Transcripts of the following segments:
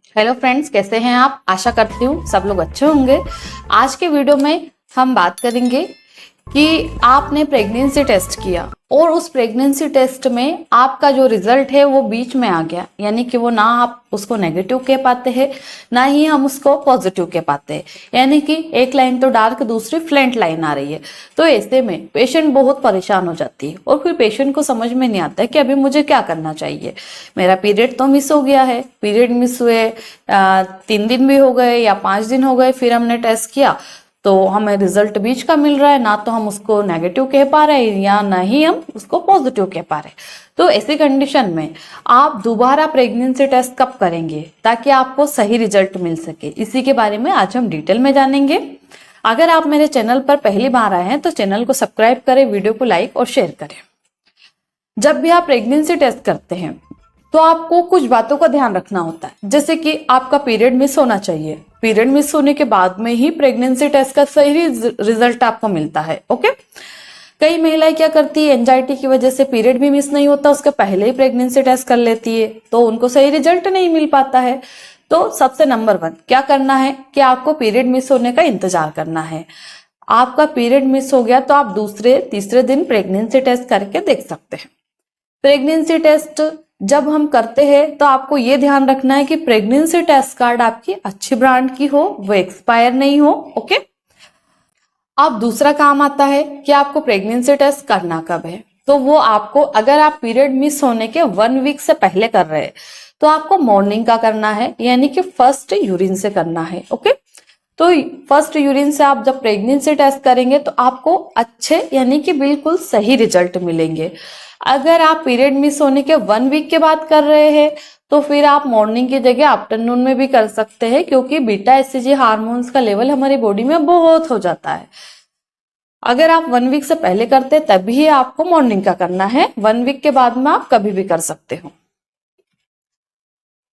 Hello friends, कैसे हैं आप? आशा करती हूँ सब लोग अच्छे होंगे। आज के वीडियो में हम बात करेंगे कि आपने प्रेगनेंसी टेस्ट किया और उस प्रेगनेंसी टेस्ट में आपका जो रिजल्ट है वो बीच में आ गया, यानी कि वो ना आप उसको नेगेटिव कह पाते हैं ना ही हम उसको पॉजिटिव कह पाते हैं, यानी कि एक लाइन तो डार्क दूसरी फ्लैट लाइन आ रही है। तो ऐसे में पेशेंट बहुत परेशान हो जाती है और फिर पेशेंट को समझ में नहीं आता है कि अभी मुझे क्या करना चाहिए। मेरा पीरियड तो मिस हो गया है, पीरियड मिस हुए 3 दिन भी हो गए या 5 दिन हो गए, फिर हमने टेस्ट किया तो हमें रिजल्ट बीच का मिल रहा है, ना तो हम उसको नेगेटिव कह पा रहे हैं या ना ही हम उसको पॉजिटिव कह पा रहे हैं। तो ऐसी कंडीशन में आप दोबारा प्रेगनेंसी टेस्ट कब करेंगे ताकि आपको सही रिजल्ट मिल सके, इसी के बारे में आज हम डिटेल में जानेंगे। अगर आप मेरे चैनल पर पहली बार आए हैं तो चैनल को सब्सक्राइब करें, वीडियो को लाइक और शेयर करें। जब भी आप प्रेगनेंसी टेस्ट करते हैं तो आपको कुछ बातों का ध्यान रखना होता है, जैसे कि आपका पीरियड मिस होना चाहिए। पीरियड मिस होने के बाद में ही प्रेगनेंसी टेस्ट का सही रिजल्ट आपको मिलता है। ओके, कई महिलाएं क्या करती है, एंजाइटी की वजह से पीरियड भी मिस नहीं होता, उसके पहले ही प्रेगनेंसी टेस्ट कर लेती है, तो उनको सही रिजल्ट नहीं मिल पाता है। तो सबसे नंबर 1 क्या करना है कि आपको पीरियड मिस होने का इंतजार करना है। आपका पीरियड मिस हो गया तो आप दूसरे तीसरे दिन प्रेगनेंसी टेस्ट करके देख सकते हैं। प्रेगनेंसी टेस्ट जब हम करते हैं तो आपको ये ध्यान रखना है कि प्रेगनेंसी टेस्ट कार्ड आपकी अच्छी ब्रांड की हो, वो एक्सपायर नहीं हो। ओके, अब दूसरा काम आता है कि आपको प्रेगनेंसी टेस्ट करना कब है। तो वो आपको, अगर आप पीरियड मिस होने के 1 वीक से पहले कर रहे हैं तो आपको मॉर्निंग का करना है, यानी कि फर्स्ट यूरिन से करना है। ओके, तो फर्स्ट यूरिन से आप जब प्रेगनेंसी टेस्ट करेंगे तो आपको अच्छे यानी कि बिल्कुल सही रिजल्ट मिलेंगे। अगर आप पीरियड मिस होने के 1 वीक के बाद कर रहे हैं तो फिर आप मॉर्निंग की जगह आफ्टरनून में भी कर सकते हैं, क्योंकि बीटा एससीजी हार्मोन्स का लेवल हमारी बॉडी में बहुत हो जाता है। अगर आप 1 वीक से पहले करते हैं तभी आपको मॉर्निंग का करना है, 1 वीक के बाद में आप कभी भी कर सकते हो।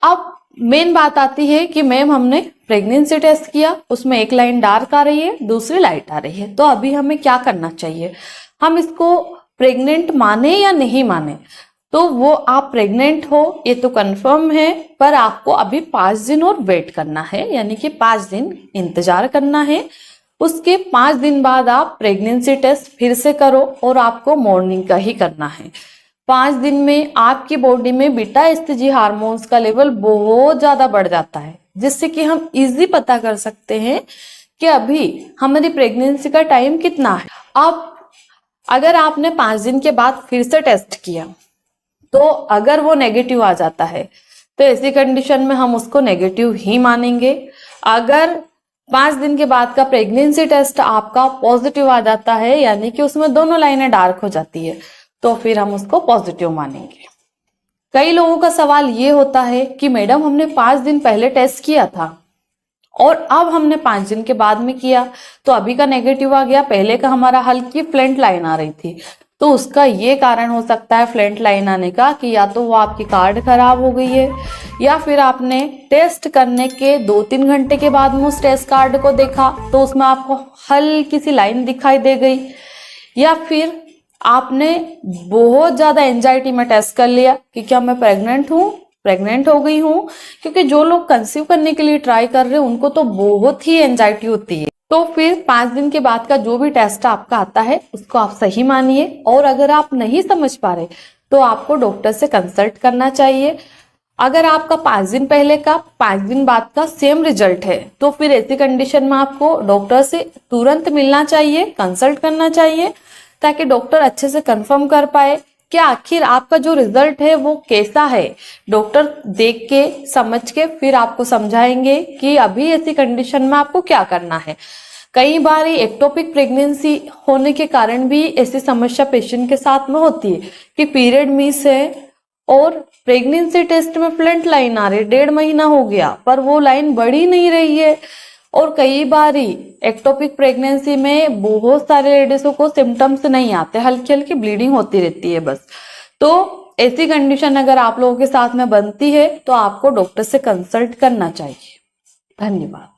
अब मेन बात आती है कि मैम हमने प्रेगनेंसी टेस्ट किया, उसमें एक लाइन डार्क आ रही है, दूसरी लाइट आ रही है, तो अभी हमें क्या करना चाहिए, हम इसको प्रेग्नेंट माने या नहीं माने। तो वो आप प्रेग्नेंट हो ये तो कंफर्म है, पर आपको अभी 5 दिन और वेट करना है, यानी कि 5 दिन इंतजार करना है। उसके 5 दिन बाद आप प्रेगनेंसी टेस्ट फिर से करो और आपको मॉर्निंग का ही करना है। 5 दिन में आपकी बॉडी में बीटा एसटीजी हार्मोन्स का लेवल बहुत ज्यादा बढ़ जाता है, जिससे कि हम इजी पता कर सकते हैं कि अभी हमारी प्रेगनेंसी का टाइम कितना है। अब अगर आपने 5 दिन के बाद फिर से टेस्ट किया तो अगर वो नेगेटिव आ जाता है तो ऐसी कंडीशन में हम उसको नेगेटिव ही मानेंगे। अगर 5 दिन के बाद का प्रेगनेंसी टेस्ट आपका पॉजिटिव आ जाता है, यानी कि उसमें दोनों लाइनें डार्क हो जाती है, तो फिर हम उसको पॉजिटिव मानेंगे। कई लोगों का सवाल ये होता है कि मैडम हमने 5 दिन पहले टेस्ट किया था और अब हमने 5 दिन के बाद में किया तो अभी का नेगेटिव आ गया, पहले का हमारा हल्की फ्लैट लाइन आ रही थी। तो उसका ये कारण हो सकता है फ्लैट लाइन आने का कि या तो वो आपकी कार्ड खराब हो गई है, या फिर आपने टेस्ट करने के 2-3 घंटे के बाद में उस टेस्ट कार्ड को देखा तो उसमें आपको हल्की सी लाइन दिखाई दे गई, या फिर आपने बहुत ज्यादा एंजाइटी में टेस्ट कर लिया कि क्या मैं प्रेग्नेंट हो गई हूँ, क्योंकि जो लोग कंसीव करने के लिए ट्राई कर रहे हैं उनको तो बहुत ही एंजाइटी होती है। तो फिर 5 दिन के बाद का जो भी टेस्ट आपका आता है उसको आप सही मानिए, और अगर आप नहीं समझ पा रहे तो आपको डॉक्टर से कंसल्ट करना चाहिए। अगर आपका 5 दिन पहले का 5 दिन बाद का सेम रिजल्ट है तो फिर ऐसी कंडीशन में आपको डॉक्टर से तुरंत मिलना चाहिए, कंसल्ट करना चाहिए, ताकि डॉक्टर अच्छे से कंफर्म कर पाए कि आखिर आपका जो रिजल्ट है वो कैसा है। डॉक्टर देख के समझ के फिर आपको समझाएंगे कि अभी ऐसी कंडीशन में आपको क्या करना है। कई बार एक्टोपिक प्रेगनेंसी होने के कारण भी ऐसी समस्या पेशेंट के साथ में होती है कि पीरियड मिस है और प्रेगनेंसी टेस्ट में फ्लैट लाइन आ रही, 1.5 महीना हो गया पर वो लाइन बढ़ ही नहीं रही है। और कई बार एक्टोपिक प्रेगनेंसी में बहुत सारे लेडीजों को सिम्टम्स नहीं आते, हल्की हल्की ब्लीडिंग होती रहती है बस। तो ऐसी कंडीशन अगर आप लोगों के साथ में बनती है तो आपको डॉक्टर से कंसल्ट करना चाहिए। धन्यवाद।